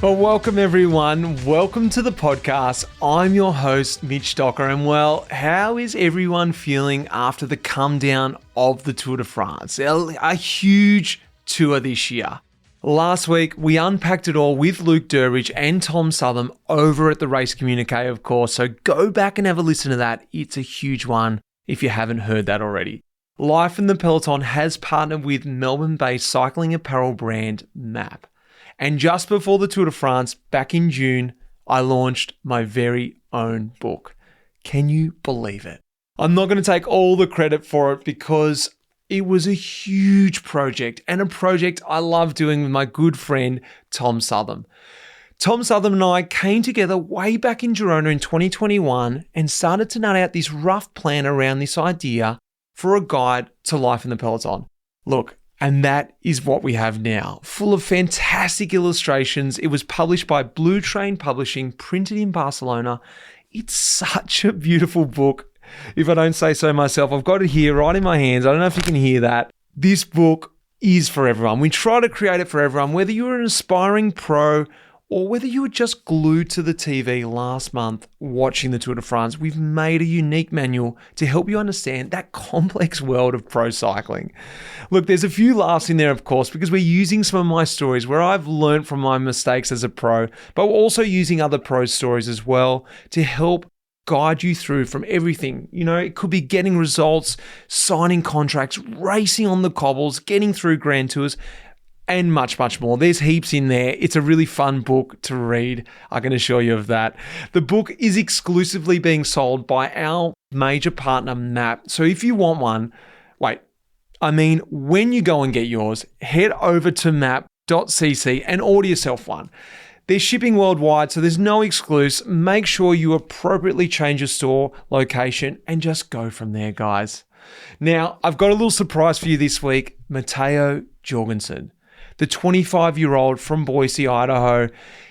Well, welcome everyone. Welcome to the podcast. I'm your host, Mitch Docker, and well, how is everyone feeling after the come down of the Tour de France? A huge tour this year. Last week, we unpacked it all with Luke Durbridge and Tom Southam over at the Race Communique, of course, so go back and have a listen to that. It's a huge one if you haven't heard that already. Life in the Peloton has partnered with Melbourne-based cycling apparel brand MAAP. And just before the Tour de France, back in June, I launched my very own book. Can you believe it? I'm not going to take all the credit for it because it was a huge project and a project I love doing with my good friend, Tom Southam. Tom Southam and I came together way back in Girona in 2021 and started to nut out this rough plan around this idea for a guide to life in the Peloton. Look, and that is what we have now, full of fantastic illustrations. It was published by Blue Train Publishing, printed in Barcelona. It's such a beautiful book, if I don't say so myself. I've got it here right in my hands. I don't know if you can hear that. This book is for everyone. We try to create it for everyone, whether you're an aspiring pro or whether you were just glued to the TV last month watching the Tour de France. We've made a unique manual to help you understand that complex world of pro cycling. Look, there's a few laughs in there, of course, because we're using some of my stories where I've learned from my mistakes as a pro, but we're also using other pro stories as well to help guide you through from everything. You know, it could be getting results, signing contracts, racing on the cobbles, getting through Grand Tours, and much, much more. There's heaps in there. It's a really fun book to read. I can assure you of that. The book is exclusively being sold by our major partner, MAAP. So if you want one, when you go and get yours, head over to maap.cc and order yourself one. They're shipping worldwide, so there's no exclusive. Make sure you appropriately change your store location and just go from there, guys. Now, I've got a little surprise for you this week. Matteo Jorgenson, the 25-year-old from Boise, Idaho.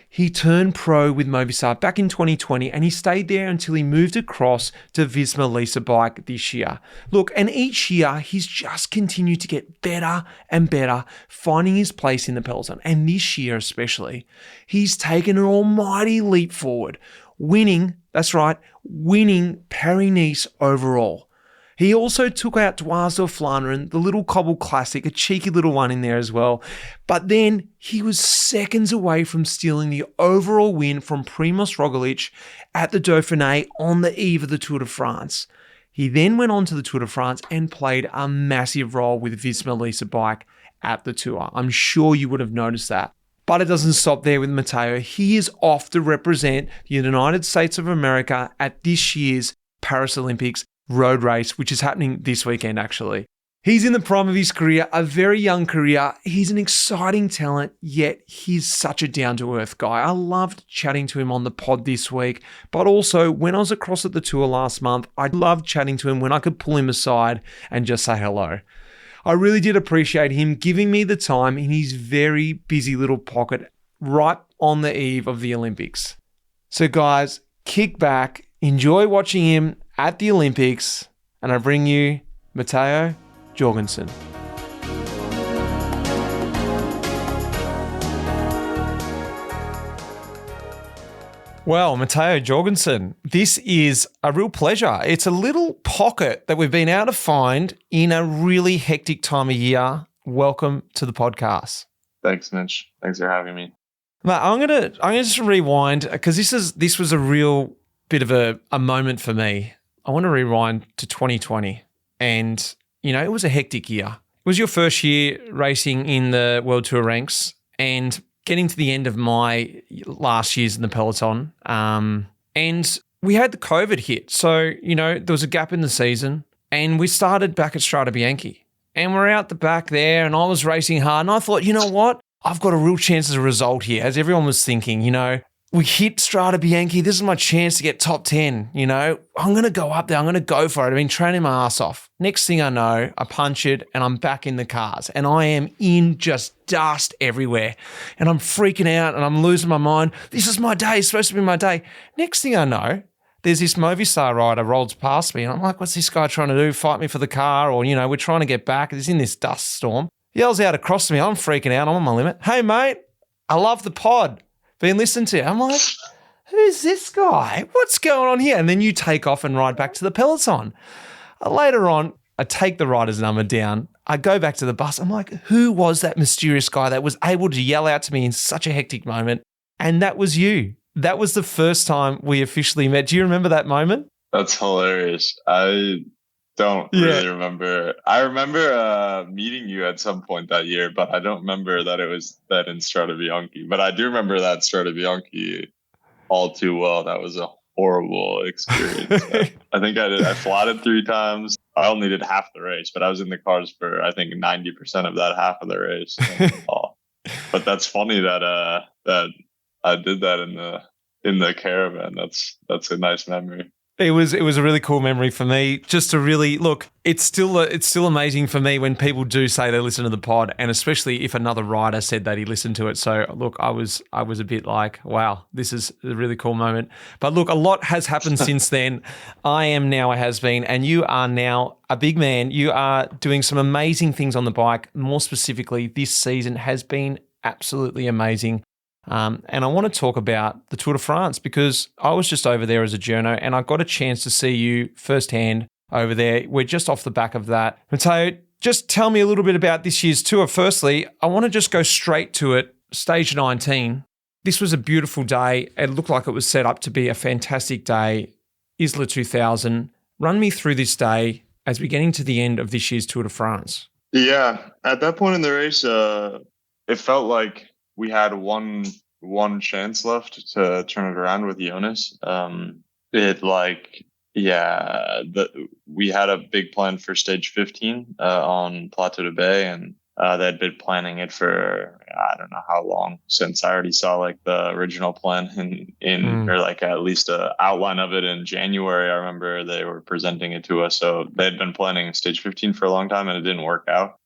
He turned pro with Movistar back in 2020 and he stayed there until he moved across to Visma Lease-A-Bike this year. Look, and each year he's just continued to get better and better, finding his place in the Peloton. And this year especially, he's taken an almighty leap forward, winning Paris-Nice overall. He also took out Dwars Vlaanderen, the little cobble classic, a cheeky little one in there as well. But then he was seconds away from stealing the overall win from Primož Roglič at the Dauphiné on the eve of the Tour de France. He then went on to the Tour de France and played a massive role with Visma Lease-A-Bike at the Tour. I'm sure you would have noticed that. But it doesn't stop there with Matteo. He is off to represent the United States of America at this year's Paris Olympics road race, which is happening this weekend actually. He's in the prime of his career, a very young career. He's an exciting talent, yet he's such a down-to-earth guy. I loved chatting to him on the pod this week, but also when I was across at the tour last month, I loved chatting to him when I could pull him aside and just say hello. I really did appreciate him giving me the time in his very busy little pocket right on the eve of the Olympics. So guys, kick back, enjoy watching him at the Olympics, and I bring you Matteo Jorgenson. Well, Matteo Jorgenson, this is a real pleasure. It's a little pocket that we've been able to find in a really hectic time of year. Welcome to the podcast. Thanks, Mitch. Thanks for having me. Mate, I'm gonna just rewind because this was a real bit of a moment for me. I want to rewind to 2020 and, it was a hectic year. It was your first year racing in the World Tour ranks and getting to the end of my last years in the Peloton. And we had the COVID hit. So, there was a gap in the season and we started back at Strade Bianche and we're out the back there and I was racing hard and I thought, you know what? I've got a real chance as a result here, as everyone was thinking, we hit Strade Bianche. This is my chance to get top 10. I'm going to go up there. I'm going to go for it. I've been training my ass off. Next thing I know, I punch it and I'm back in the cars and I am in just dust everywhere and I'm freaking out and I'm losing my mind. This is my day. It's supposed to be my day. Next thing I know, there's this Movistar rider rolls past me and I'm like, what's this guy trying to do? Fight me for the car? Or, we're trying to get back. He's in this dust storm. Yells out across to me. I'm freaking out. I'm on my limit. Hey, mate, I love the pod. being listened to. I'm like, who's this guy? What's going on here? And then you take off and ride back to the Peloton. Later on, I take the rider's number down. I go back to the bus. I'm like, who was that mysterious guy that was able to yell out to me in such a hectic moment? And that was you. That was the first time we officially met. Do you remember that moment? That's hilarious. I don't really remember. I remember meeting you at some point that year, but I don't remember that it was that in Strade Bianchi. But I do remember that Strade Bianchi all too well. That was a horrible experience. I think I flatted 3 times. I only did half the race, but I was in the cars for I think 90% of that half of the race. But that's funny that that I did that in the caravan. That's a nice memory. It was a really cool memory for me. Just to really look, it's still amazing for me when people do say they listen to the pod, and especially if another rider said that he listened to it. So look, I was a bit like, wow, this is a really cool moment. But look, a lot has happened since then. I am now a has-been, and you are now a big man. You are doing some amazing things on the bike. More specifically, this season has been absolutely amazing. And I want to talk about the Tour de France because I was just over there as a journo and I got a chance to see you firsthand over there. We're just off the back of that. Matteo, just tell me a little bit about this year's tour. Firstly, I want to just go straight to it. Stage 19. This was a beautiful day. It looked like it was set up to be a fantastic day. Isla 2000. Run me through this day as we're getting to the end of this year's Tour de France. Yeah, at that point in the race, it felt like we had one chance left to turn it around with Jonas. We had a big plan for stage 15 on Plateau de Bay, and they'd been planning it for I don't know how long since I already saw like the original plan or like at least a outline of it in January. I remember they were presenting it to us, so they'd been planning stage 15 for a long time, and it didn't work out.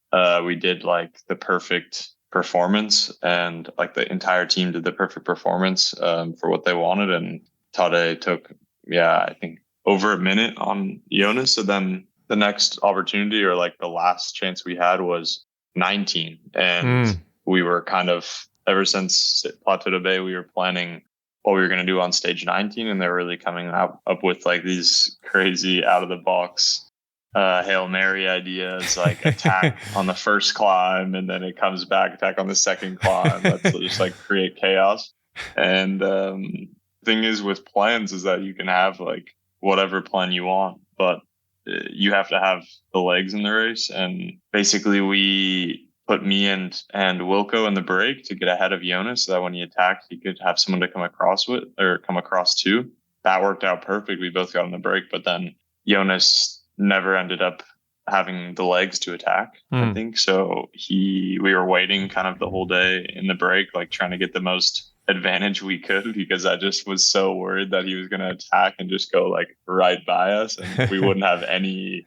We did like the perfect performance, and like the entire team did the perfect performance for what they wanted, and Tade took I think over a minute on Jonas. So then the next opportunity, or like the last chance we had, was 19, and we were kind of, ever since Plateau de Bay, we were planning what we were going to do on stage 19, and they're really coming up with like these crazy out of the box Hail Mary ideas, like attack on the first climb and then it comes back, attack on the second climb. Let's just like create chaos. And thing is with plans is that you can have like whatever plan you want, but you have to have the legs in the race. And basically we put me and Wilco in the break to get ahead of Jonas, so that when he attacked, he could have someone to come across to. That worked out perfect. We both got on the break, but then Jonas never ended up having the legs to attack, I think. So we were waiting kind of the whole day in the break, like trying to get the most advantage we could, because I just was so worried that he was going to attack and just go like right by us, and we wouldn't have any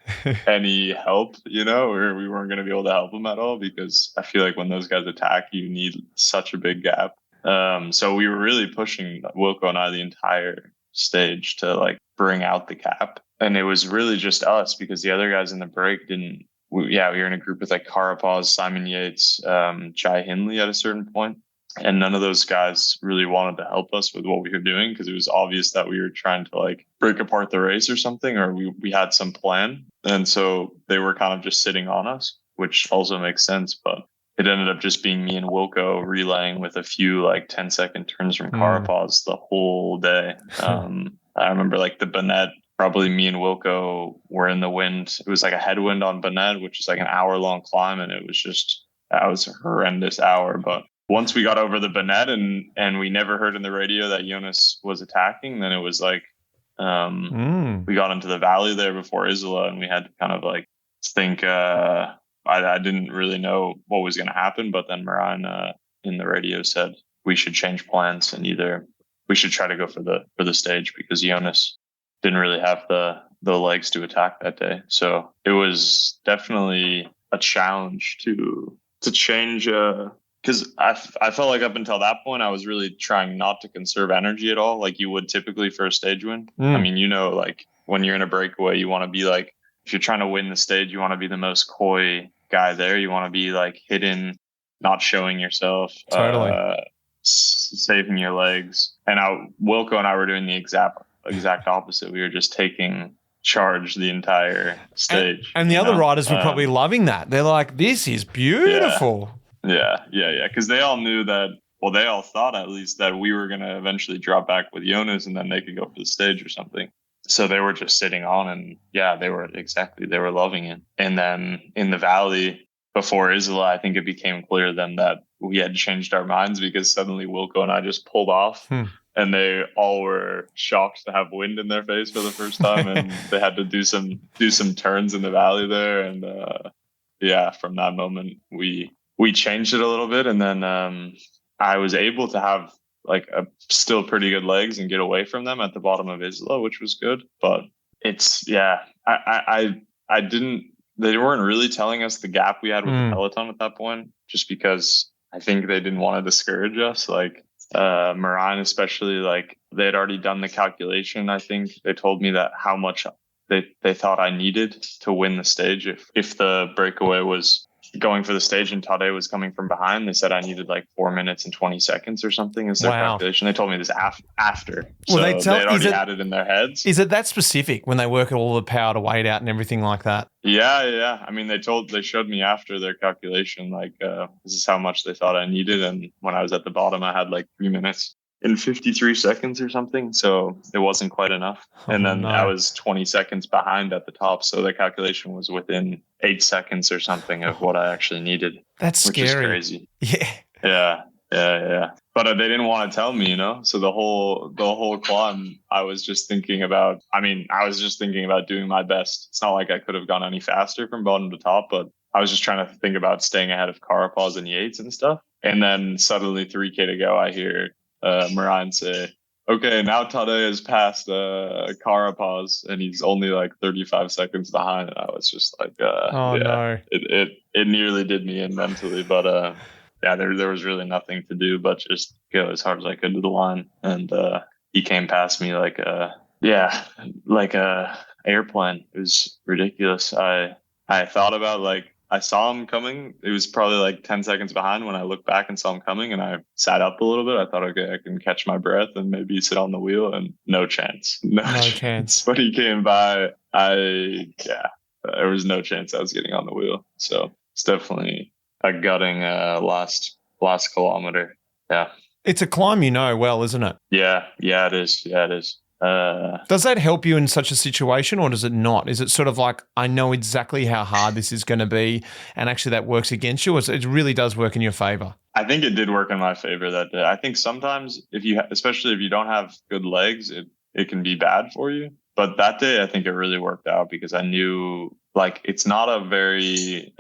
help, or we weren't going to be able to help him at all, because I feel like when those guys attack, you need such a big gap. So we were really pushing Wilco and I the entire stage to like bring out the gap. And it was really just us, because the other guys in the break didn't. We were in a group with like Carapaz, Simon Yates, Jai Hindley at a certain point, and none of those guys really wanted to help us with what we were doing, because it was obvious that we were trying to like break apart the race or something, or we had some plan. And so they were kind of just sitting on us, which also makes sense. But it ended up just being me and Wilco relaying with a few like 10-second turns from Carapaz the whole day. I remember like the Bonnet, probably me and Wilco were in the wind. It was like a headwind on Bonnet, which is like an hour-long climb, and it was a horrendous hour. But once we got over the Bonnet and we never heard in the radio that Jonas was attacking, then it was like we got into the valley there before Isola, and we had to kind of like think. I didn't really know what was going to happen, but then Moran in the radio said we should change plans, and either we should try to go for the stage, because Jonas didn't really have the legs to attack that day. So it was definitely a challenge to change, because I felt like up until that point I was really trying not to conserve energy at all, like you would typically for a stage win. I mean, like when you're in a breakaway, you want to be like, if you're trying to win the stage, you want to be the most coy guy there. You want to be like hidden, not showing yourself. Totally. saving your legs. And Wilco and I were doing the exact opposite. We were just taking charge the entire stage. And the other riders were probably loving that. They're like, this is beautiful. Yeah. Because they all knew that, well, they all thought at least that we were going to eventually drop back with Jonas and then they could go for the stage or something. So they were just sitting on and they were loving it. And then in the valley before Isola, I think it became clear then that we had changed our minds because suddenly Wilco and I just pulled off and they all were shocked to have wind in their face for the first time. And they had to do some turns in the valley there. And from that moment, we changed it a little bit. And then I was able to have like a still pretty good legs and get away from them at the bottom of Isola, which was good. But it's, I didn't, they weren't really telling us the gap we had with the Peloton at that point, just because I think they didn't want to discourage us. Like Marijn, especially, like they had already done the calculation. I think they told me that how much they thought I needed to win the stage. If the breakaway was going for the stage and Tadej was coming from behind, they said I needed like 4 minutes and 20 seconds or something as their calculation. They told me this after. Well, so they already had it in their heads. Is it that specific when they work all the power to weight out and everything like that? Yeah. I mean, they showed me after their calculation, like this is how much they thought I needed. And when I was at the bottom, I had like 3 minutes and 53 seconds or something. So it wasn't quite enough. And then I was 20 seconds behind at the top. So the calculation was within 8 seconds or something of what I actually needed. That's scary. Which is crazy. Yeah. But they didn't want to tell me, you know? So the whole climb, I was just thinking about doing my best. It's not like I could have gone any faster from bottom to top, but I was just trying to think about staying ahead of Carapaz and Yates and stuff. And then suddenly 3K to go, I hear Marijn say, okay, now Tadej has passed Carapaz and he's only like 35 seconds behind. And I was just like, no. It nearly did me in mentally, but there was really nothing to do but just go as hard as I could to the line. And he came past me like a airplane. It was ridiculous. I thought about, like, I saw him coming. It was probably like 10 seconds behind when I looked back and saw him coming, and I sat up a little bit. I thought, okay, I can catch my breath and maybe sit on the wheel, and no chance. No chance. When he came by, there was no chance I was getting on the wheel. So it's definitely a gutting last kilometer. Yeah. It's a climb, well, isn't it? Yeah, it is. Does that help you in such a situation, or does it not? Is it sort of like, I know exactly how hard this is going to be, and actually that works against you, or it really does work in your favor? I think it did work in my favor that day. I think sometimes especially if you don't have good legs, it can be bad for you. But that day, I think it really worked out because I knew, like, it's not a very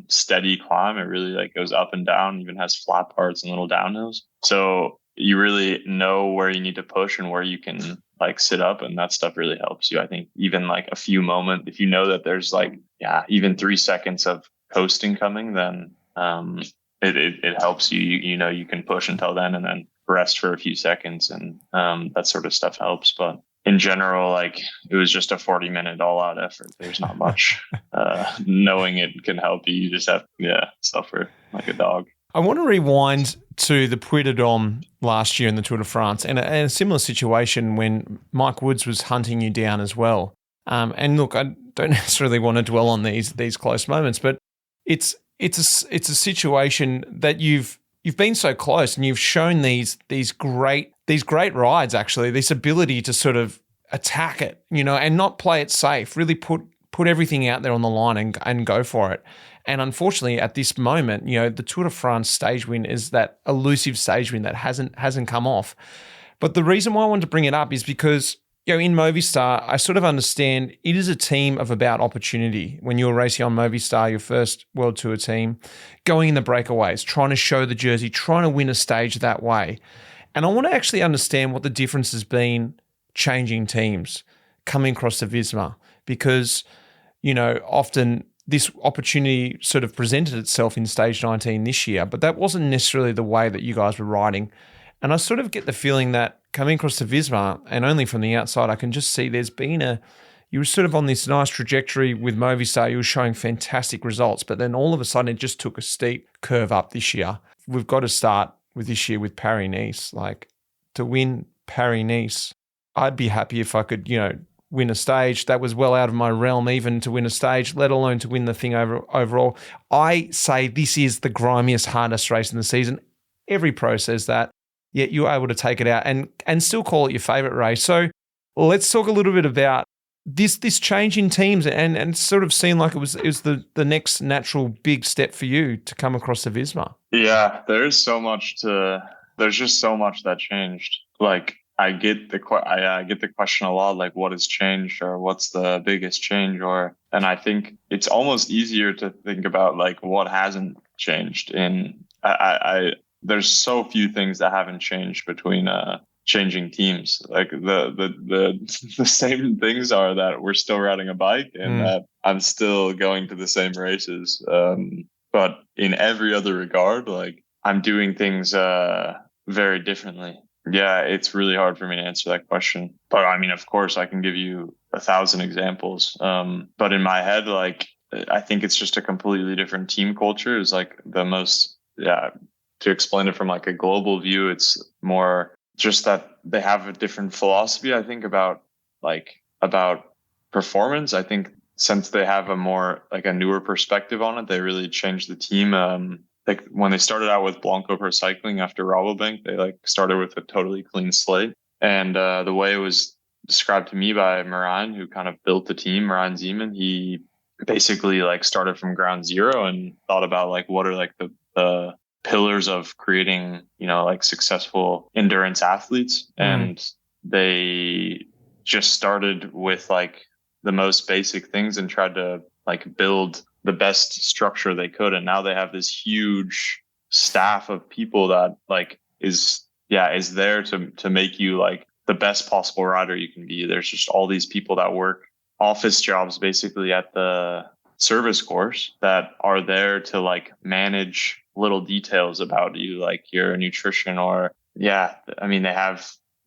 steady climb. It really like goes up and down, even has flat parts and little downhills. So you really know where you need to push and where you can like sit up, and that stuff really helps you. I think even like a few moments, if you know that there's like, even 3 seconds of coasting coming, then it helps you. You know, you can push until then and then rest for a few seconds, and that sort of stuff helps. But in general, like, it was just a 40-minute all-out effort. There's not much. Knowing it can help you. You just have suffer like a dog. I want to rewind to the Puy de Dôme last year in the Tour de France, and a similar situation when Mike Woods was hunting you down as well. And look, I don't necessarily want to dwell on these close moments, but it's a situation that you've been so close, and you've shown these great rides, actually, this ability to sort of attack it, and not play it safe, really put everything out there on the line and go for it. And unfortunately, at this moment, the Tour de France stage win is that elusive stage win that hasn't come off. But the reason why I wanted to bring it up is because, in Movistar, I sort of understand it is a team of about opportunity. When you're racing on Movistar, your first World Tour team, going in the breakaways, trying to show the jersey, trying to win a stage that way. And I want to actually understand what the difference has been changing teams, coming across to Visma, because, often this opportunity sort of presented itself in stage 19 this year, but that wasn't necessarily the way that you guys were riding. And I sort of get the feeling that coming across to Visma, and only from the outside, I can just see you were sort of on this nice trajectory with Movistar. You were showing fantastic results, but then all of a sudden it just took a steep curve up this year. We've got to start with this year with Paris-Nice. Like, to win Paris-Nice, I'd be happy if I could, win a stage. That was well out of my realm even to win a stage, let alone to win the thing overall. I say this is the grimiest, hardest race in the season. Every pro says that, yet you're able to take it out and still call it your favourite race. So let's talk a little bit about this change in teams and sort of seemed like it was the next natural big step for you to come across the Visma. Yeah, there's just so much that changed. Like, I get the question a lot, like, what has changed or what's the biggest change, and I think it's almost easier to think about like what hasn't changed. There's so few things that haven't changed between changing teams. Like the same things are that we're still riding a bike and that I'm still going to the same races. But in every other regard, like, I'm doing things very differently. Yeah, it's really hard for me to answer that question. But I mean, of course, I can give you 1,000 examples. But in my head, like, I think it's just a completely different team culture is like the most, to explain it from like a global view, it's more just that they have a different philosophy, I think, about performance. I think since they have a more like a newer perspective on it, they really changed the team. Like when they started out with Blanco Pro Cycling after Rabobank, they like started with a totally clean slate. And the way it was described to me by Marijn, who kind of built the team, Marijn Zeeman, he basically like started from ground zero and thought about like what are like the pillars of creating, like successful endurance athletes. And they just started with like the most basic things and tried to like build the best structure they could. And now they have this huge staff of people that like is there to make you like the best possible rider you can be. There's just all these people that work office jobs basically at the service course that are there to like manage little details about you, like your nutrition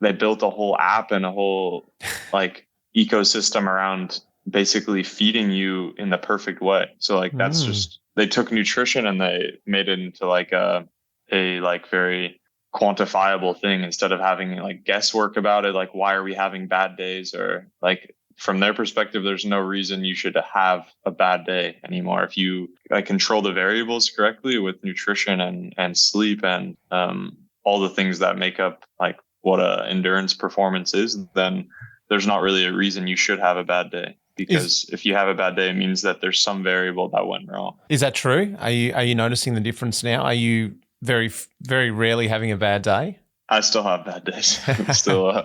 they built a whole app and a whole like ecosystem around basically feeding you in the perfect way. So like that's just, they took nutrition and they made it into like a like very quantifiable thing instead of having like guesswork about it. Like, why are we having bad days? Or like from their perspective, there's no reason you should have a bad day anymore. If you like control the variables correctly with nutrition and sleep and all the things that make up like what a endurance performance is, then there's not really a reason you should have a bad day. Because if you have a bad day, it means that there's some variable that went wrong. Is that true? Are you noticing the difference now? Are you very, very rarely having a bad day? I still have bad days. I'm still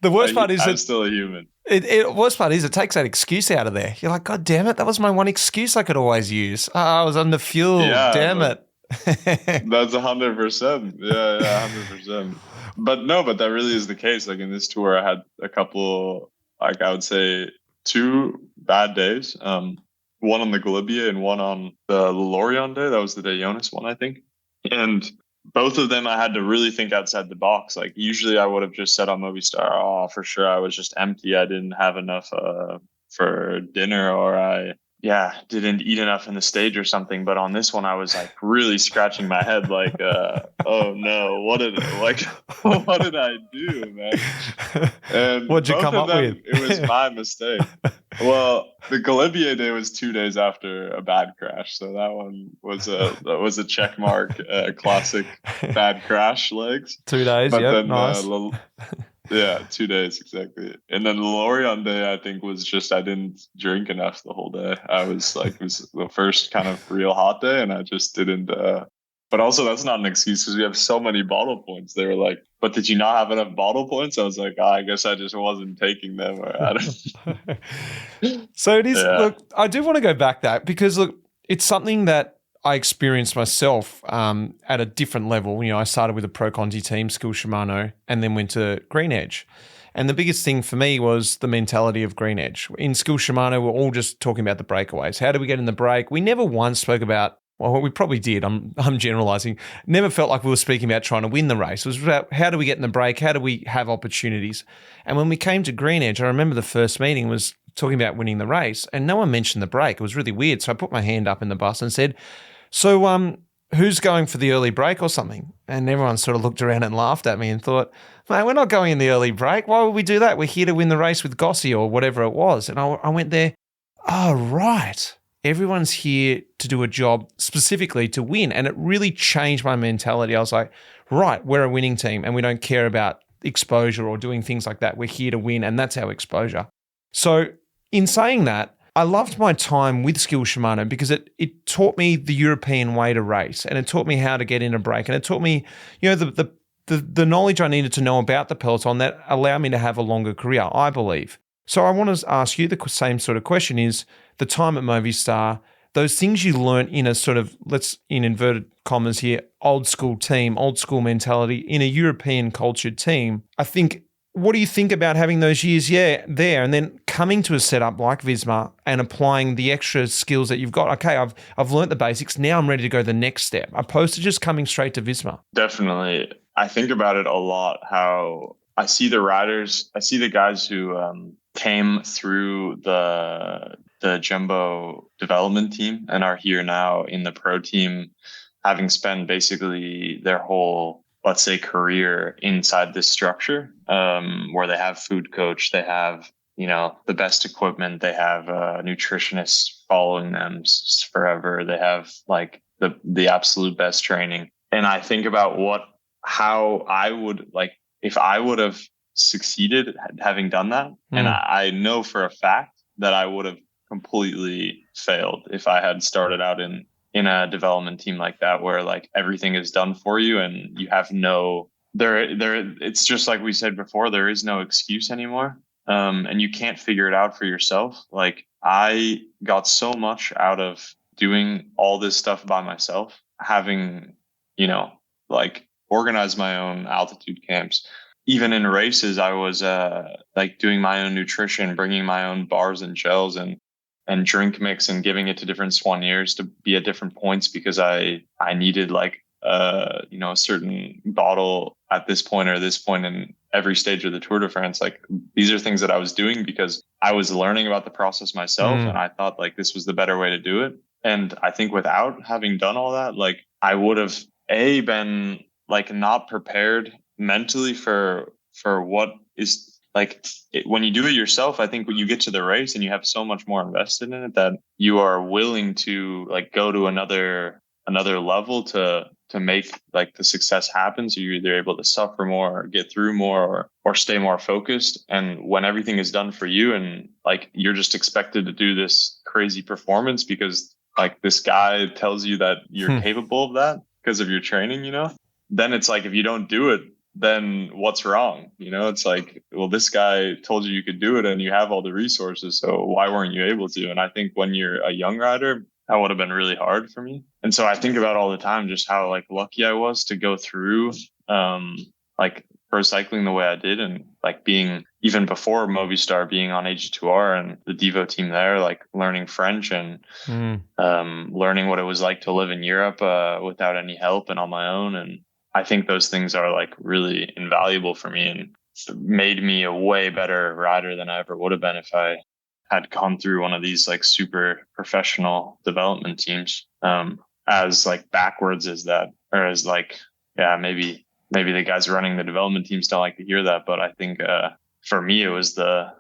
the worst part is I'm still a human. The worst part is it takes that excuse out of there. You're like, God damn it, that was my one excuse I could always use. Oh, I was under fuel. Yeah, damn it. That's 100%. Yeah, 100%. But that really is the case. Like in this tour, I had a couple, like I would say 2 bad days. One on the Galibier and one on the Lorient day. That was the day Jonas won, I think. And both of them, I had to really think outside the box. Like usually I would have just said on Movistar, oh, for sure, I was just empty. I didn't have enough for dinner, or I didn't eat enough in the stage or something. But on this one, I was like really scratching my head, like, oh no, what did I do, man? And what'd you come up with? It was my mistake. Well, the Galibier day was 2 days after a bad crash, so that one was a check mark, classic bad crash legs. 2 days, but then, nice. 2 days exactly. And then the Lorient day, I think, was just I didn't drink enough the whole day. I was like, it was the first kind of real hot day, and I just didn't. But also, that's not an excuse because we have so many bottle points. They were like, "But did you not have enough bottle points?" I was like, I guess I just wasn't taking them. Or I don't. So it is. Yeah. Look, I do want to go back that because look, it's something that I experienced myself at a different level. I started with a Pro Conti team, Skill Shimano, and then went to Green Edge. And the biggest thing for me was the mentality of Green Edge. In Skill Shimano, we're all just talking about the breakaways. How do we get in the break? We never once spoke about, well, we probably did. I'm generalizing. Never felt like we were speaking about trying to win the race. It was about how do we get in the break? How do we have opportunities? And when we came to Green Edge, I remember the first meeting was talking about winning the race, and no one mentioned the break. It was really weird. So I put my hand up in the bus and said, so who's going for the early break or something? And everyone sort of looked around and laughed at me and thought, mate, we're not going in the early break. Why would we do that? We're here to win the race with Gossi or whatever it was. And I went there, oh, right. Everyone's here to do a job specifically to win. And it really changed my mentality. I was like, right, we're a winning team and we don't care about exposure or doing things like that. We're here to win, and that's our exposure. So in saying that, I loved my time with Skill Shimano because it taught me the European way to race, and it taught me how to get in a break, and it taught me, the knowledge I needed to know about the Peloton that allowed me to have a longer career, I believe. So I want to ask you the same sort of question: is the time at Movistar, those things you learn in a sort of, let's in inverted commas here, old school team, old school mentality in a European cultured team, I think, what do you think about having those years there and then coming to a setup like Visma and applying the extra skills that you've got? Okay, I've learnt the basics. Now I'm ready to go the next step, opposed to just coming straight to Visma. Definitely. I think about it a lot, how I see the riders, I see the guys who came through the Jumbo development team and are here now in the pro team, having spent basically their whole, let's say, career inside this structure, where they have food coach, they have, the best equipment, they have nutritionists following them forever, they have like the absolute best training. And I think about how I would, like, if I would have succeeded having done that, and I know for a fact that I would have completely failed if I had started out in a development team like that, where like everything is done for you and you have it's just like we said before, there is no excuse anymore. And you can't figure it out for yourself. Like, I got so much out of doing all this stuff by myself, having, like, organized my own altitude camps. Even in races, I was like doing my own nutrition, bringing my own bars and gels and drink mix and giving it to different soigneurs to be at different points, because I needed like a certain bottle at this point or this point in every stage of the Tour de France. Like, these are things that I was doing because I was learning about the process myself, and I thought like this was the better way to do it. And I think without having done all that, like, I would have been like not prepared mentally for what is like when you do it yourself. I think when you get to the race and you have so much more invested in it, that you are willing to like go to another level to make like the success happen. So you're either able to suffer more or get through more or stay more focused. And when everything is done for you and like you're just expected to do this crazy performance because like this guy tells you that you're capable of that because of your training, then it's like, if you don't do it, then what's wrong? It's like, well, this guy told you could do it and you have all the resources, so why weren't you able to? And I think when you're a young rider, that would have been really hard for me. And so I think about all the time just how like lucky I was to go through like pro cycling the way I did, and like being, even before Movistar, being on AG2R and the Devo team there, like learning French and learning what it was like to live in Europe without any help and on my own. And I think those things are like really invaluable for me and made me a way better rider than I ever would have been if I had gone through one of these like super professional development teams. As like backwards as that, or as like, maybe the guys running the development teams don't like to hear that, but I think for me it was the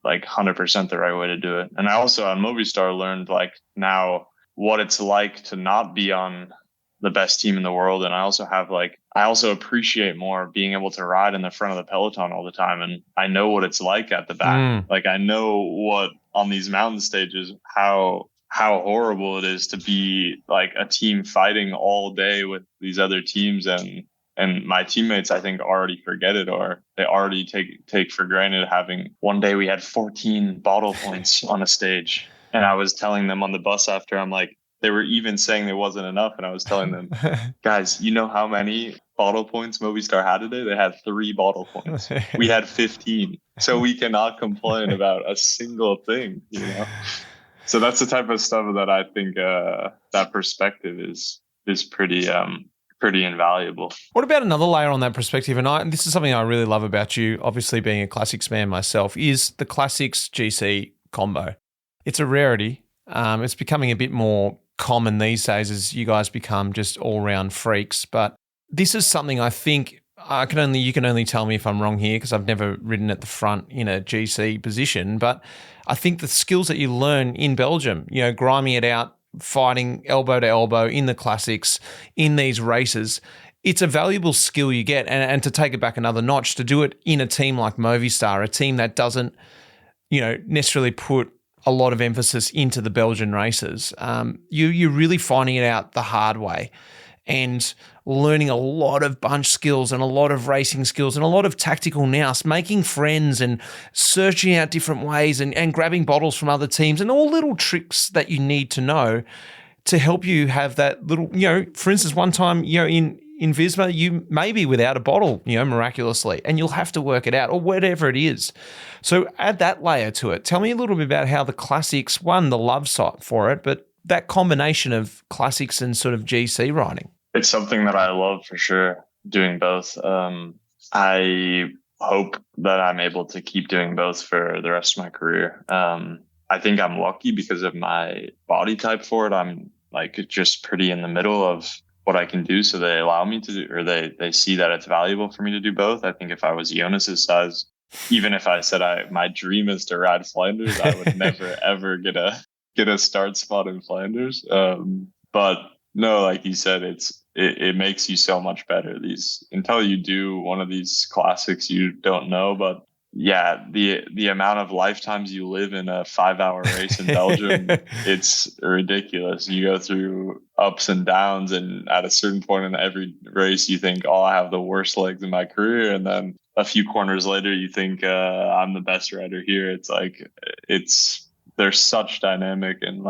like 100% the right way to do it. And I also on Movistar learned like now what it's like to not be on the best team in the world. And I also appreciate more being able to ride in the front of the peloton all the time. And I know what it's like at the back. Like, I know what on these mountain stages, how horrible it is to be like a team fighting all day with these other teams. And my teammates, I think, already forget it, or they already take for granted having, one day we had 14 bottle points on a stage. And I was telling them on the bus after, I'm like, they were even saying there wasn't enough. And I was telling them, guys, you know how many bottle points Movistar had today? They had 3 bottle points. We had 15. So we cannot complain about a single thing, So that's the type of stuff that I think that perspective is pretty invaluable. What about another layer on that perspective? And this is something I really love about you, obviously being a classics man myself, is the classics GC combo. It's a rarity. It's becoming a bit more common these days as you guys become just all-round freaks. But this is something I think you can only tell me if I'm wrong here because I've never ridden at the front in a GC position. But I think the skills that you learn in Belgium, grinding it out, fighting elbow to elbow in the classics, in these races, it's a valuable skill you get. And to take it back another notch, to do it in a team like Movistar, a team that doesn't, necessarily put a lot of emphasis into the Belgian races, you're really finding it out the hard way and learning a lot of bunch skills and a lot of racing skills and a lot of tactical nous, making friends and searching out different ways and grabbing bottles from other teams and all little tricks that you need to know to help you have that little, for instance, one time, in Visma, you may be without a bottle, miraculously, and you'll have to work it out or whatever it is. So add that layer to it. Tell me a little bit about how the classics, one, the love site for it, but that combination of classics and sort of GC riding. It's something that I love for sure, doing both. I hope that I'm able to keep doing both for the rest of my career. I think I'm lucky because of my body type for it. I'm just pretty in the middle of what I can do. So they allow me to do, or they see that it's valuable for me to do both. I think if I was Jonas's size, even if I said my dream is to ride Flanders, I would never, ever get a start spot in Flanders. But no, like you said, it makes you so much better. Until you do one of these classics, you don't know, but yeah, the amount of lifetimes you live in a 5-hour race in Belgium, it's ridiculous. You go through ups and downs, and at a certain point in every race, you think, "Oh, I have the worst legs in my career," and then a few corners later, you think, "I'm the best rider here." There's such dynamic and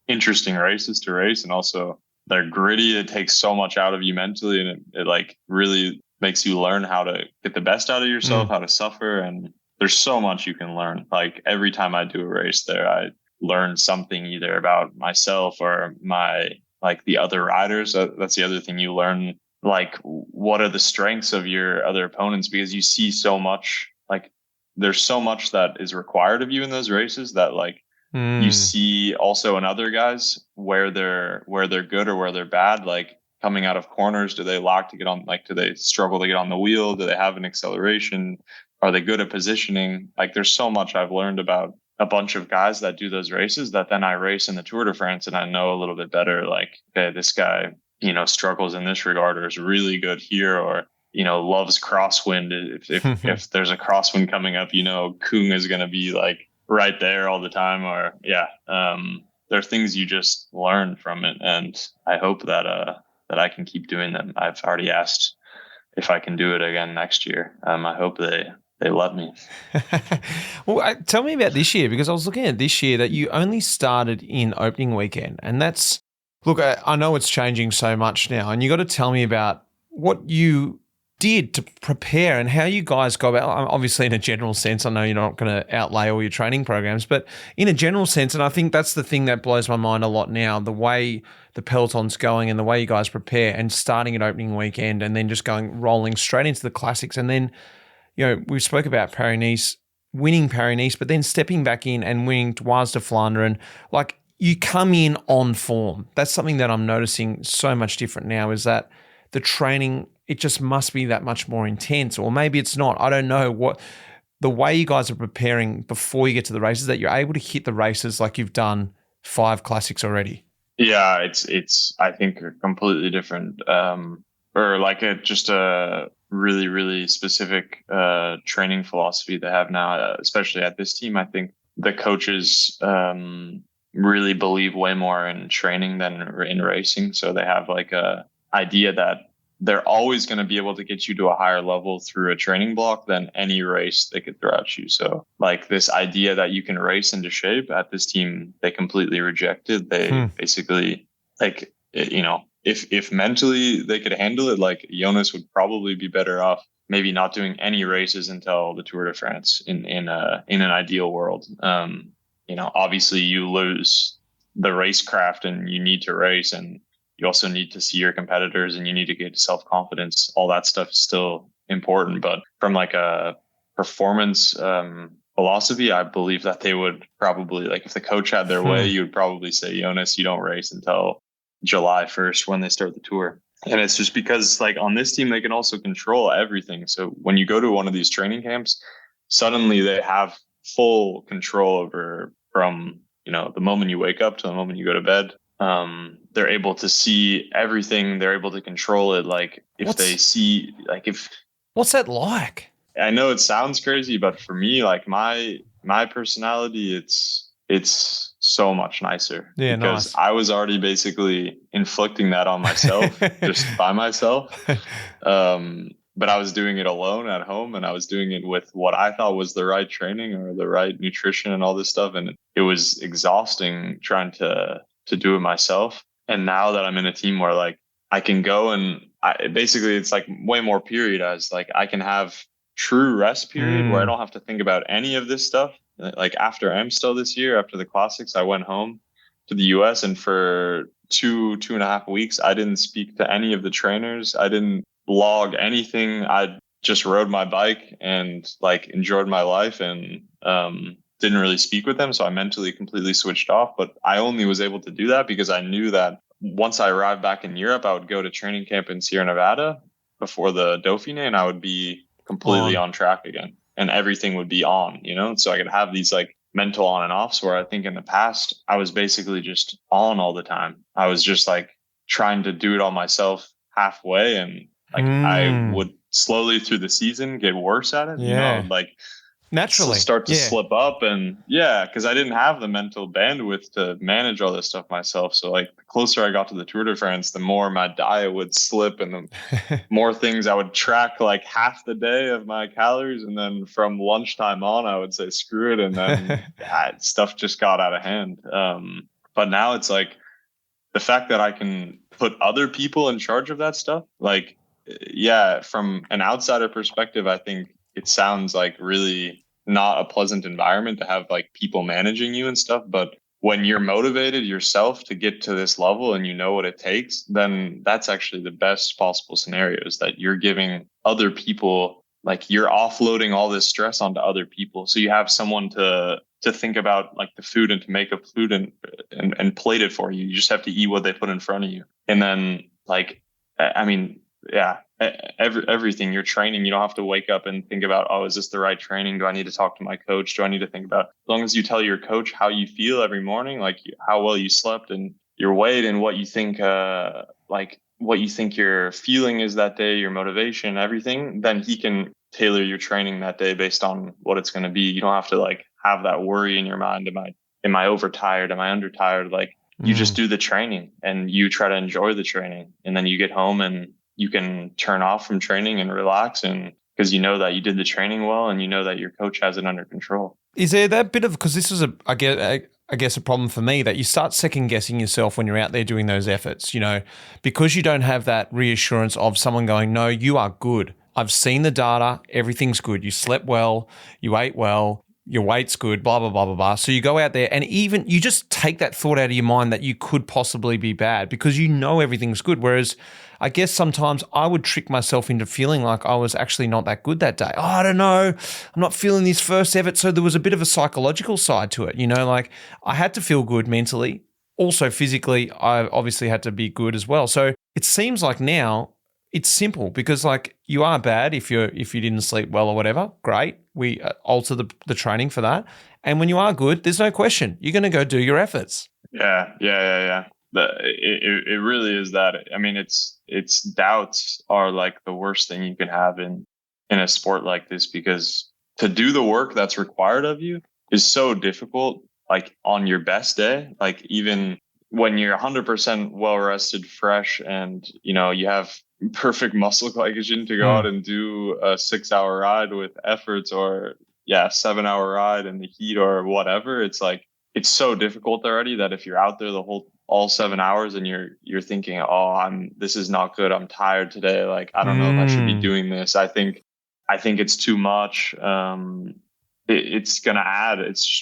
interesting races to race, and also they're gritty. It takes so much out of you mentally, and it really makes you learn how to get the best out of yourself, how to suffer. And there's so much you can learn. Every time I do a race there, I learn something either about myself or the other riders. That's the other thing you learn, what are the strengths of your other opponents, because you see so much, there's so much that is required of you in those races that you see also in other guys where they're good or where they're bad. Coming out of corners, do they lock to get on? Do they struggle to get on the wheel? Do they have an acceleration? Are they good at positioning? There's so much I've learned about a bunch of guys that do those races that then I race in the Tour de France and I know a little bit better. Okay, this guy, struggles in this regard, or is really good here, or loves crosswind. If there's a crosswind coming up, Kung is going to be right there all the time. Or there are things you just learn from it, and I hope that I can keep doing them. I've already asked if I can do it again next year. I hope they let me. Well, tell me about this year, because I was looking at this year that you only started in opening weekend, and that's, look, I know it's changing so much now, and you got to tell me about what you did to prepare and how you guys go about, obviously in a general sense. I know you're not going to outlay all your training programs, but in a general sense, and I think that's the thing that blows my mind a lot now, the way the Peloton's going and the way you guys prepare, and starting at opening weekend and then just rolling straight into the classics. And then, we spoke about Paris-Nice, winning Paris-Nice, but then stepping back in and winning Dwars de Vlaanderen. You come in on form. That's something that I'm noticing so much different now, is that the training, it just must be that much more intense, or maybe it's not. I don't know what the way you guys are preparing before you get to the races, that you're able to hit the races like you've done 5 classics already. Yeah, it's I think a completely different, or just a really, really specific training philosophy they have now, especially at this team. I think the coaches really believe way more in training than in racing. So they have a idea that they're always going to be able to get you to a higher level through a training block than any race they could throw at you. So this idea that you can race into shape at this team, they completely rejected. They basically if mentally they could handle it, Jonas would probably be better off maybe not doing any races until the Tour de France in an ideal world. Obviously you lose the racecraft and you need to race, and you also need to see your competitors, and you need to get self-confidence. All that stuff is still important. But from a performance philosophy, I believe that they would probably, like, if the coach had their way, you would probably say, Jonas, you don't race until July 1st when they start the tour. And it's just because, like, on this team, they can also control everything. So when you go to one of these training camps, suddenly they have full control over, from, you know, the moment you wake up to the moment you go to bed. They're able to see everything. They're able to control it. Like, if they see, like, if what's that like? I know it sounds crazy, but for me, like, my personality, it's so much nicer, because nice. I was already basically inflicting that on myself just by myself. But I was doing it alone at home, and I was doing it with what I thought was the right training or the right nutrition and all this stuff. And it was exhausting trying to do it myself. And now that I'm in a team where, like, I can go and basically it's like way more periodized. Like, I can have true rest period where I don't have to think about any of this stuff. Like, after Amstel this year, after the classics, I went home to the US, and for 2.5 weeks, I didn't speak to any of the trainers. I didn't log anything. I just rode my bike and, like, enjoyed my life, and didn't really speak with them. So I mentally completely switched off. But I only was able to do that because I knew that once I arrived back in Europe, I would go to training camp in Sierra Nevada before the Dauphiné, and I would be completely on track again, and everything would be on, you know? So I could have these, like, mental on and offs, where I think in the past I was basically just on all the time. I was just, like, trying to do it all myself halfway, and, like, I would slowly through the season get worse at it, you know, like, naturally start to slip up. And because I didn't have the mental bandwidth to manage all this stuff myself. So, like, the closer I got to the Tour de France, the more my diet would slip, and the more things I would track, like, half the day of my calories, and then from lunchtime on I would say screw it, and then stuff just got out of hand. But now it's like the fact that I can put other people in charge of that stuff, like, from an outsider perspective, I think it sounds like really not a pleasant environment to have, like, people managing you and stuff. But when you're motivated yourself to get to this level and you know what it takes, then that's actually the best possible scenario, is that you're giving other people, like, you're offloading all this stress onto other people. So you have someone to think about, like, the food, and to make up food and plate it for you. You just have to eat what they put in front of you. And then, like, I mean, everything you're training, you don't have to wake up and think about, oh, is this the right training? Do I need to talk to my coach? Do I need to think about, as long as you tell your coach how you feel every morning, like how well you slept and your weight and what you think, like what you think your feeling is that day, your motivation, everything, then he can tailor your training that day based on what it's going to be. You don't have to, like, have that worry in your mind. Am I overtired? Am I undertired? Like, you just do the training and you try to enjoy the training, and then you get home and you can turn off from training and relax, and because you know that you did the training well, and you know that your coach has it under control. Is there that bit of, because this is I guess a problem for me, that you start second guessing yourself when you're out there doing those efforts, you know, because you don't have that reassurance of someone going, no, you are good. I've seen the data. Everything's good. You slept well. You ate well. Your weight's good, blah, blah, blah, blah, blah. So you go out there and even you just take that thought out of your mind that you could possibly be bad, because you know everything's good. Whereas I guess sometimes I would trick myself into feeling like I was actually not that good that day. Oh, I don't know. I'm not feeling this first effort. So there was a bit of a psychological side to it, you know, like I had to feel good mentally. Also physically, I obviously had to be good as well. So it seems like now it's simple, because, like, you are bad if you didn't sleep well or whatever. Great. We alter the training for that. And when you are good, there's no question. You're going to go do your efforts. Yeah. It really is that. I mean, it's doubts are, like, the worst thing you can have in a sport like this, because to do the work that's required of you is so difficult. Like, on your best day, like, even when you're 100% well rested, fresh, and, you know, you have perfect muscle glycogen to go out and do a 6-hour ride with efforts, or 7-hour ride in the heat or whatever. It's like, it's so difficult already that if you're out there all 7 hours and you're thinking, oh, this is not good, I'm tired today, like, I don't know if I should be doing this. I think it's too much. It's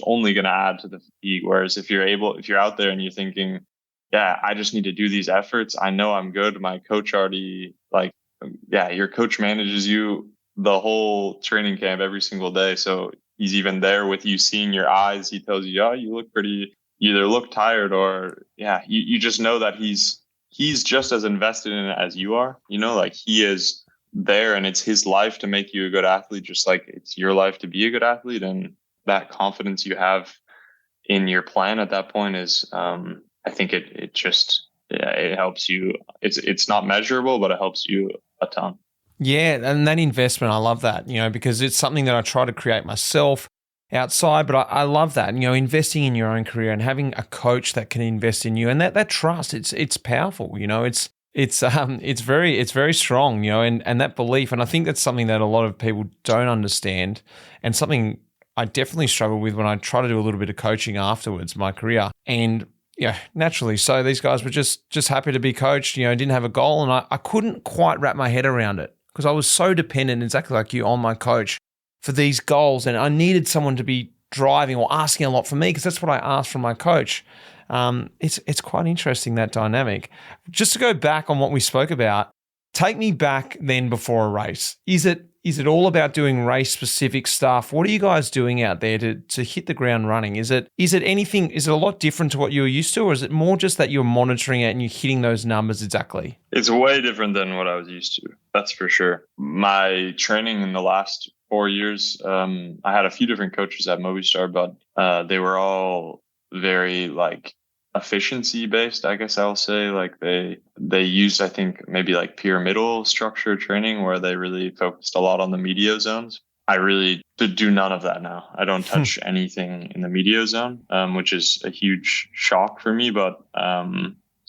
only gonna add to the fatigue. Whereas if you're out there and you're thinking, I just need to do these efforts, I know I'm good, my coach already, like, your coach manages you the whole training camp every single day. So he's even there with you, seeing your eyes. He tells you, oh, you look pretty, you either look tired or you just know that he's just as invested in it as you are, like he is there and it's his life to make you a good athlete, just like it's your life to be a good athlete. And that confidence you have in your plan at that point is, I think it just, it helps you. It's not measurable, but it helps you a ton. Yeah, and that investment, I love that, because it's something that I try to create myself outside, but I love that, investing in your own career and having a coach that can invest in you, and that trust, it's powerful, it's very strong, and that belief, and I think that's something that a lot of people don't understand, and something I definitely struggle with when I try to do a little bit of coaching afterwards, my career, and naturally, so these guys were just happy to be coached, didn't have a goal, and I couldn't quite wrap my head around it because I was so dependent, exactly like you, on my coach for these goals, and I needed someone to be driving or asking a lot from me because that's what I asked from my coach. It's quite interesting, that dynamic. Just to go back on what we spoke about, take me back then before a race. Is it all about doing race specific stuff? What are you guys doing out there to hit the ground running? Is it anything? Is it a lot different to what you were used to, or is it more just that you're monitoring it and you're hitting those numbers exactly? It's way different than what I was used to. That's for sure. My training in the last 4 years, I had a few different coaches at Movistar, but they were all very efficiency based, I guess I'll say. They used, I think, maybe pyramidal structure training where they really focused a lot on the medial zones. I really do none of that now. I don't touch anything in the medial zone, which is a huge shock for me. But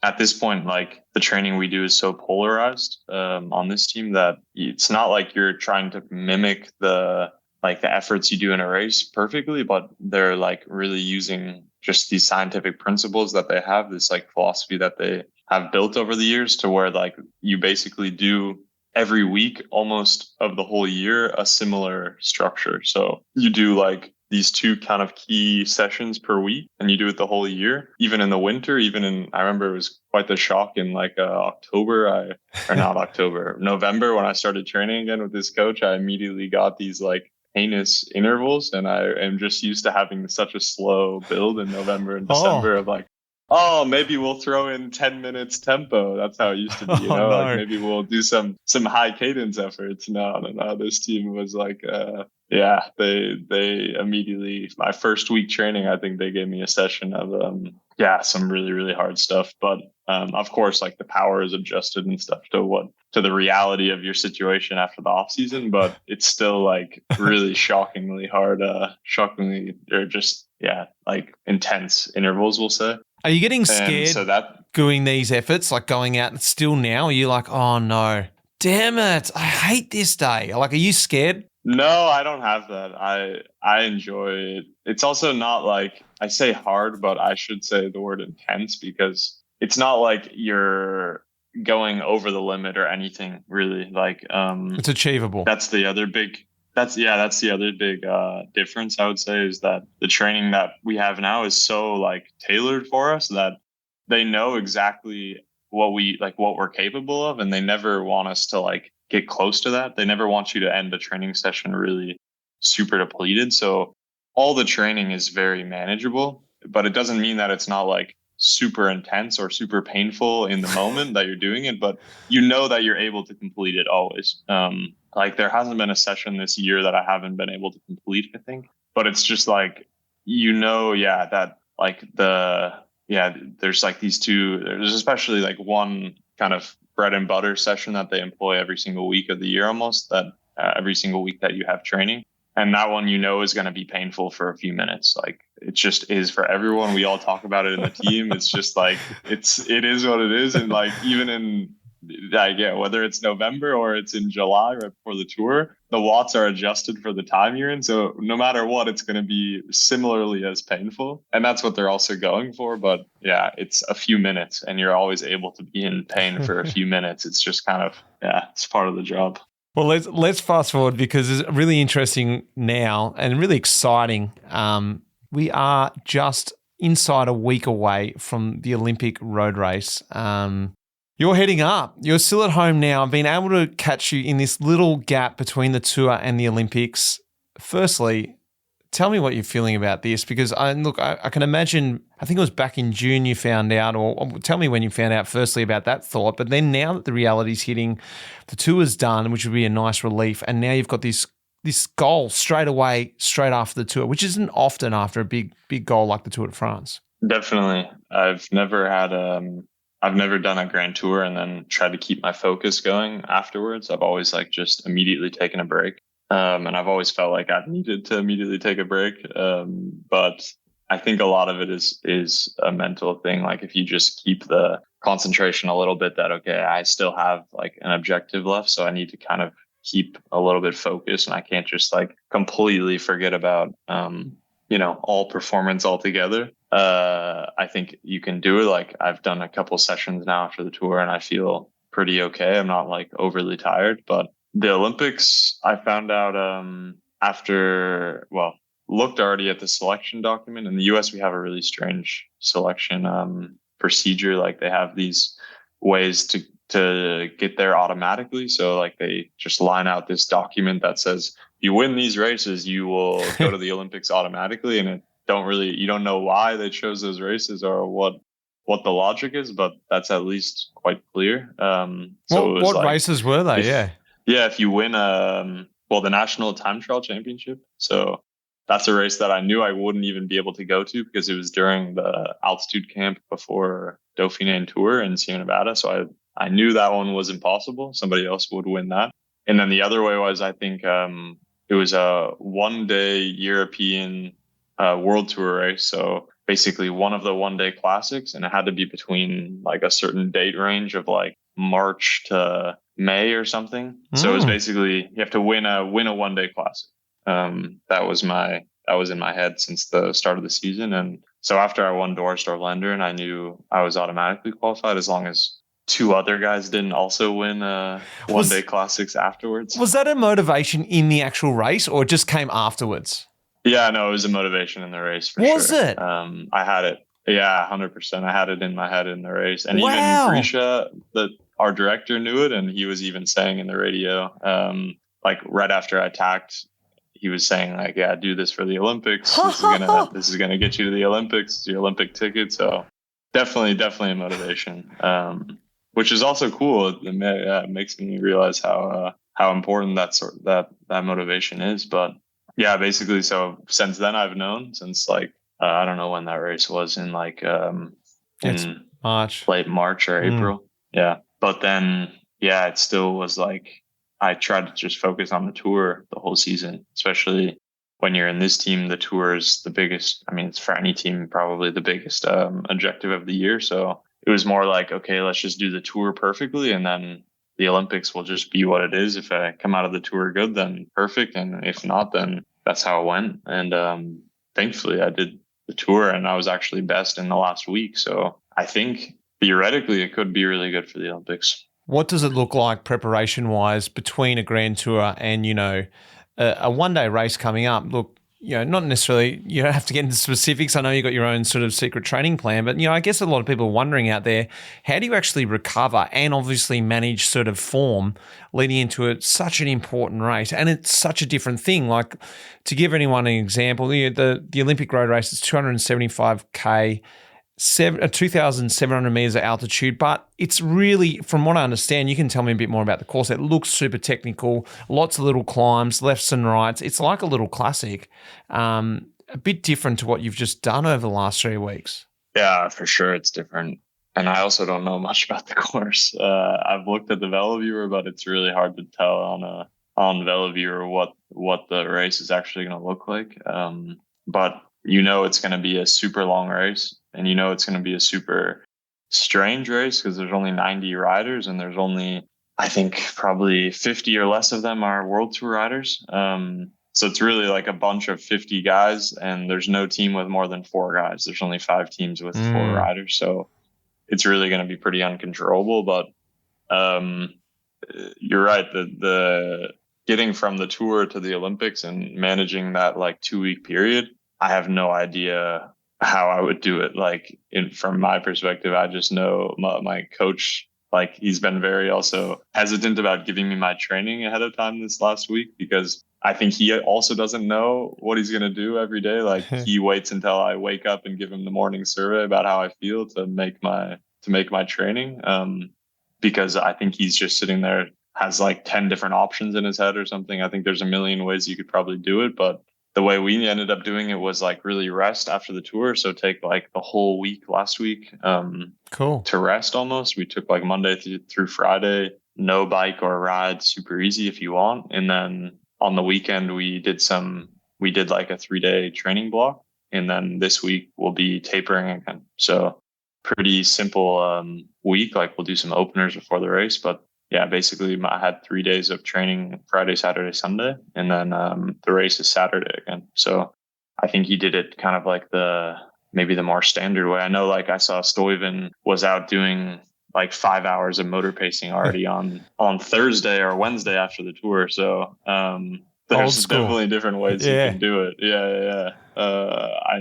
at this point, the training we do is so polarized on this team that it's not like you're trying to mimic the efforts you do in a race perfectly, but they're really using just these scientific principles that they have, this philosophy that they have built over the years, to where you basically do every week almost of the whole year a similar structure. So you do these two kind of key sessions per week, and you do it the whole year, even in the winter, I remember it was quite the shock in November, when I started training again with this coach. I immediately got these heinous intervals, and I am just used to having such a slow build in November and December of maybe we'll throw in 10 minutes tempo. That's how it used to be, No. Maybe we'll do some high cadence efforts. No. This team was they immediately, my first week training, I think they gave me a session of some really, really hard stuff. But of course, the power is adjusted and stuff to the reality of your situation after the off season. But it's still really shockingly hard, intense intervals, we'll say. Are you getting scared doing these efforts, going out still now? Are you oh no, damn it, I hate this day? Are you scared? No, I don't have that. I enjoy it. It's also not I say hard, but I should say the word intense, because it's not you're going over the limit or anything really. It's achievable. That's the other big difference, I would say, is that the training that we have now is so tailored for us that they know exactly what we're capable of, and they never want us to get close to that. They never want you to end a training session really super depleted. So all the training is very manageable, but it doesn't mean that it's not super intense or super painful in the moment that you're doing it, but that you're able to complete it always. There hasn't been a session this year that I haven't been able to complete, I think, but it's just there's these two, there's especially one kind of bread and butter session that they employ every single week of the year, almost, that every single week that you have training. And that one, is going to be painful for a few minutes. It just is for everyone. We all talk about it in the team. It's just it is what it is. And even in whether it's November or it's in July right before the tour, the watts are adjusted for the time you're in. So no matter what, it's going to be similarly as painful. And that's what they're also going for. But yeah, it's a few minutes, and you're always able to be in pain for a few minutes. It's just kind of, it's part of the job. Well, let's fast forward, because it's really interesting now and really exciting. We are just inside a week away from the Olympic road race. You're heading up. You're still at home now. I've been able to catch you in this little gap between the tour and the Olympics. Firstly, Tell me what you're feeling about this, because I can imagine, I think it was back in June you found out, or tell me when you found out firstly about that thought, but then now that the reality's hitting, the tour's done, which would be a nice relief, and now you've got this goal straight away, straight after the tour, which isn't often after a big goal like the Tour de France. Definitely. I've never done a grand tour and then tried to keep my focus going afterwards. I've always just immediately taken a break. And I've always felt like I needed to immediately take a break. But I think a lot of it is a mental thing. Like if you just keep the concentration a little bit that, okay, I still have an objective left. So I need to kind of keep a little bit focused, and I can't just completely forget about, all performance altogether. I think you can do it. I've done a couple sessions now after the tour and I feel pretty okay. I'm not overly tired, but the Olympics, I found out looked already at the selection document. In the US, we have a really strange selection procedure. They have these ways to get there automatically. So they just line out this document that says, you win these races, you will go to the Olympics automatically. And you don't know why they chose those races or what the logic is, but that's at least quite clear. What races were they? If you win, the National Time Trial Championship. So that's a race that I knew I wouldn't even be able to go to because it was during the altitude camp before Dauphiné and Tour in Sierra Nevada. So I knew that one was impossible. Somebody else would win that. And then the other way was, I think it was a 1-day European World Tour race. So basically one of the 1-day classics, and it had to be between a certain date range of March to May or something. So it was basically you have to win a 1-day classic. That was in my head since the start of the season. And so after I won Dwars Vlaanderen, I knew I was automatically qualified as long as 2 other guys didn't also win 1-day classics afterwards. Was that a motivation in the actual race or it just came afterwards? Yeah, no, it was a motivation in the race for was sure. Was it? I had it. Yeah, 100%. I had it in my head in the race. And wow. Even Grisha, our director, knew it. And he was even saying in the radio, right after I attacked, he was saying do this for the Olympics. This is gonna get you to the Olympics. It's your Olympic ticket. So definitely a motivation. Which is also cool. It makes me realize how important that motivation is. But yeah, basically. So since then, I've known since I don't know when that race was in in March, late March or April. Yeah, but then it still was I tried to just focus on the tour the whole season, especially when you're in this team. The tour is the biggest. I mean, it's for any team probably the biggest objective of the year. So it was more okay, let's just do the tour perfectly, and then the Olympics will just be what it is. If I come out of the tour good, then perfect. And if not, then that's how it went. And thankfully I did the tour and I was actually best in the last week. So I think theoretically it could be really good for the Olympics. What does it look like preparation wise between a grand tour and, a 1-day race coming up? Look, not necessarily, you don't have to get into specifics. I know you got your own sort of secret training plan, but, I guess a lot of people are wondering out there, how do you actually recover and obviously manage sort of form leading into such an important race? And it's such a different thing. To give anyone an example, the Olympic road race is 275K, 2,700 meters of altitude, but it's really, from what I understand, you can tell me a bit more about the course. It looks super technical, lots of little climbs, lefts and rights. It's like a little classic, a bit different to what you've just done over the last 3 weeks. Yeah, for sure. It's different. And I also don't know much about the course. I've looked at the VeloViewer, but it's really hard to tell on VeloViewer what the race is actually going to look like. But it's going to be a super long race. And it's going to be a super strange race because there's only 90 riders and there's only, I think, probably 50 or less of them are World Tour riders. So it's really a bunch of 50 guys and there's no team with more than 4 guys. There's only 5 teams with 4 riders. So it's really going to be pretty uncontrollable. But you're right. The getting from the tour to the Olympics and managing that 2-week period, I have no idea how I would do it. From my perspective, I just know my coach, he's been very also hesitant about giving me my training ahead of time this last week because I think he also doesn't know what he's going to do every day. Like he waits until I wake up and give him the morning survey about how I feel to make my training. Because I think he's just sitting there, has like 10 different options in his head or something. I think there's a million ways you could probably do it, but the way we ended up doing it was like really rest after the tour. So take like the whole week last week cool to rest almost. We took like Monday through Friday, no bike or ride, super easy if you want. And then on the weekend, we did like a 3-day training block. And then this week we'll be tapering again. So pretty simple week. Like we'll do some openers before the race, but yeah, basically I had 3 days of training, Friday, Saturday, Sunday, and then the race is Saturday again. So I think he did it kind of like maybe the more standard way. I know like I saw Stuyven was out doing like 5 hours of motor pacing already on Thursday or Wednesday after the tour. So there's definitely different ways you can do it. Yeah.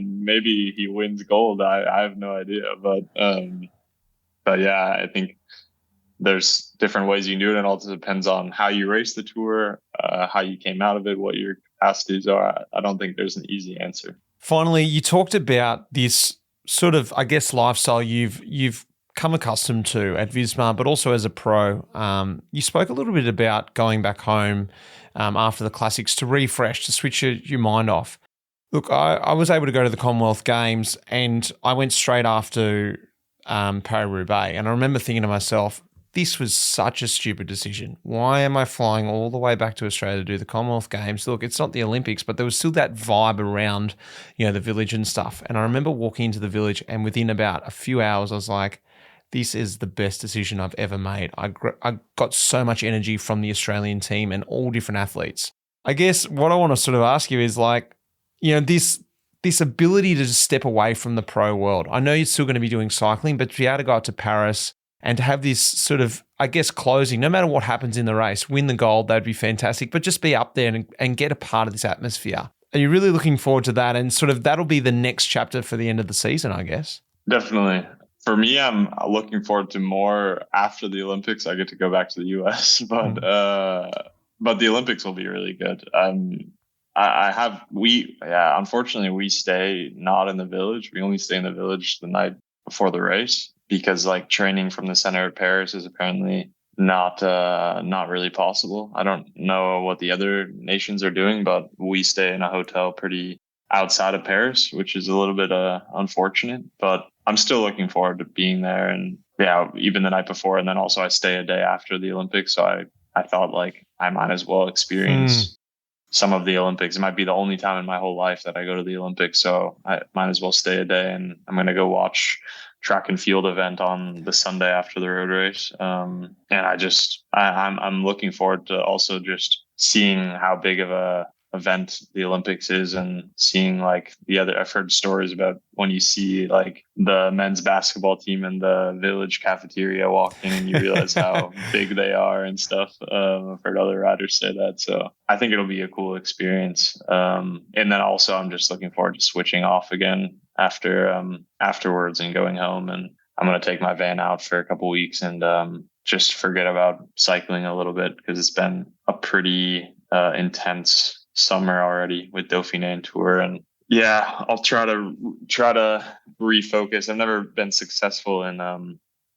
Maybe he wins gold. I have no idea, but yeah, I think there's different ways you can do it. And it also depends on how you race the tour, how you came out of it, what your capacities are. I don't think there's an easy answer. Finally, you talked about this sort of, I guess, lifestyle you've come accustomed to at Visma, but also as a pro. You spoke a little bit about going back home after the classics to refresh, to switch your mind off. Look, I was able to go to the Commonwealth Games and I went straight after Paris-Roubaix. And I remember thinking to myself, this was such a stupid decision. Why am I flying all the way back to Australia to do the Commonwealth Games? Look, it's not the Olympics, but there was still that vibe around, the village and stuff. And I remember walking into the village and within about a few hours, I was like, this is the best decision I've ever made. I got so much energy from the Australian team and all different athletes. I guess what I want to sort of ask you is like, this ability to just step away from the pro world. I know you're still going to be doing cycling, but to be able to go out to Paris and to have this sort of, I guess, closing, no matter what happens in the race, win the gold, that'd be fantastic, but just be up there and get a part of this atmosphere. Are you really looking forward to that? And sort of that'll be the next chapter for the end of the season, I guess. Definitely. For me, I'm looking forward to more after the Olympics. I get to go back to the US, but the Olympics will be really good. Unfortunately, we stay not in the village. We only stay in the village the night before the race because like training from the center of Paris is apparently not really possible. I don't know what the other nations are doing, but we stay in a hotel pretty outside of Paris, which is a little bit unfortunate, but I'm still looking forward to being there. And yeah, even the night before. And then also I stay a day after the Olympics. So I thought like I might as well experience some of the Olympics. It might be the only time in my whole life that I go to the Olympics. So I might as well stay a day, and I'm going to go watch track and field event on the Sunday after the road race. And I'm looking forward to also just seeing how big of a event the Olympics is, and seeing like I've heard stories about when you see like the men's basketball team in the village cafeteria walking and you realize how big they are and stuff. I've heard other riders say that. So I think it'll be a cool experience. And then also I'm just looking forward to switching off again afterwards and going home. And I'm going to take my van out for a couple weeks and just forget about cycling a little bit, because it's been a pretty intense summer already with Dauphiné and Tour. And yeah, I'll try to refocus. I've never been successful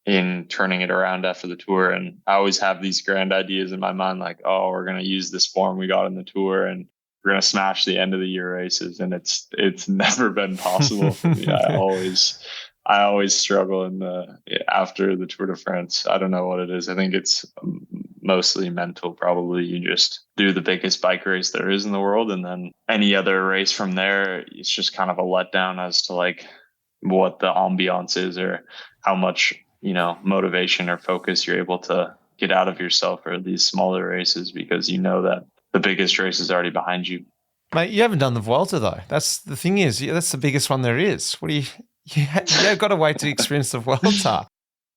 in turning it around after the Tour, and I always have these grand ideas in my mind, like, oh, we're going to use this form we got in the Tour and we're going to smash the end of the year races, and it's never been possible for me. I always struggle after the Tour de France. I don't know what it is. I think it's mostly mental, probably. You just do the biggest bike race there is in the world, and then any other race from there, it's just kind of a letdown as to like what the ambiance is, or how much, motivation or focus you're able to get out of yourself for these smaller races, because you know that the biggest race is already behind you. Mate, you haven't done the Vuelta though. That's the thing is, that's the biggest one there is. What do you've got to wait to experience the Vuelta.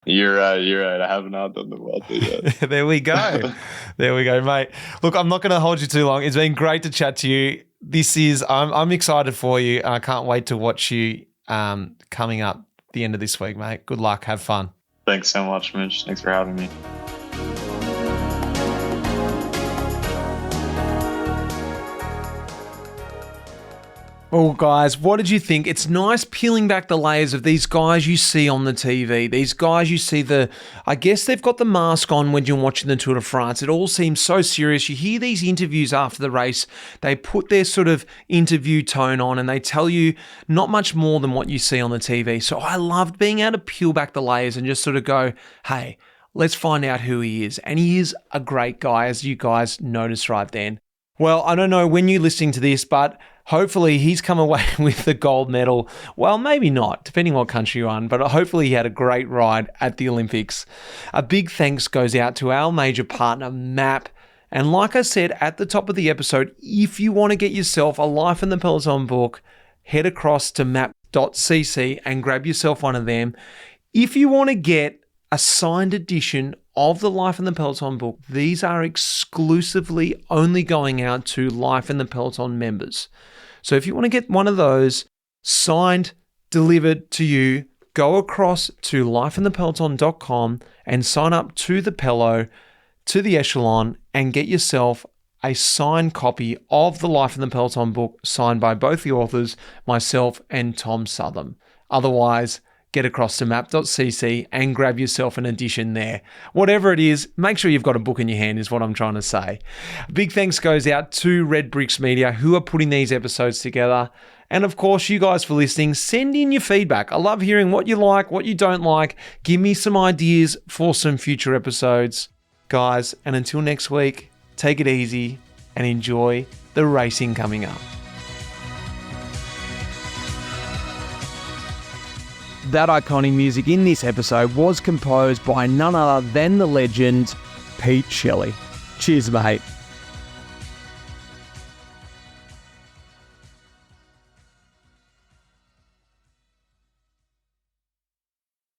You're right. I have not done the Vuelta yet. There we go, mate. Look, I'm not going to hold you too long. It's been great to chat to you. I'm excited for you, and I can't wait to watch you coming up the end of this week, mate. Good luck. Have fun. Thanks so much, Mitch. Thanks for having me. Well, guys, what did you think? It's nice peeling back the layers of these guys you see on the TV. These guys you see I guess they've got the mask on when you're watching the Tour de France. It all seems so serious. You hear these interviews after the race. They put their sort of interview tone on and they tell you not much more than what you see on the TV. So I loved being able to peel back the layers and just sort of go, hey, let's find out who he is. And he is a great guy, as you guys noticed right then. Well, I don't know when you're listening to this, but hopefully he's come away with the gold medal. Well, maybe not, depending what country you're on, but hopefully he had a great ride at the Olympics. A big thanks goes out to our major partner, MAAP. And like I said at the top of the episode, if you want to get yourself a Life in the Peloton book, head across to maap.cc and grab yourself one of them. If you want to get a signed edition of the Life in the Peloton book, these are exclusively only going out to Life in the Peloton members. So if you want to get one of those signed, delivered to you, go across to lifeinthepeloton.com and sign up to the Pelo, to the Echelon, and get yourself a signed copy of the Life in the Peloton book signed by both the authors, myself and Tom Southam. Otherwise, get across to map.cc and grab yourself an edition there. Whatever it is, make sure you've got a book in your hand is what I'm trying to say. Big thanks goes out to Red Bricks Media who are putting these episodes together. And of course, you guys for listening. Send in your feedback. I love hearing what you like, what you don't like. Give me some ideas for some future episodes. Guys, and until next week, take it easy and enjoy the racing coming up. That iconic music in this episode was composed by none other than the legend, Pete Shelley. Cheers, mate.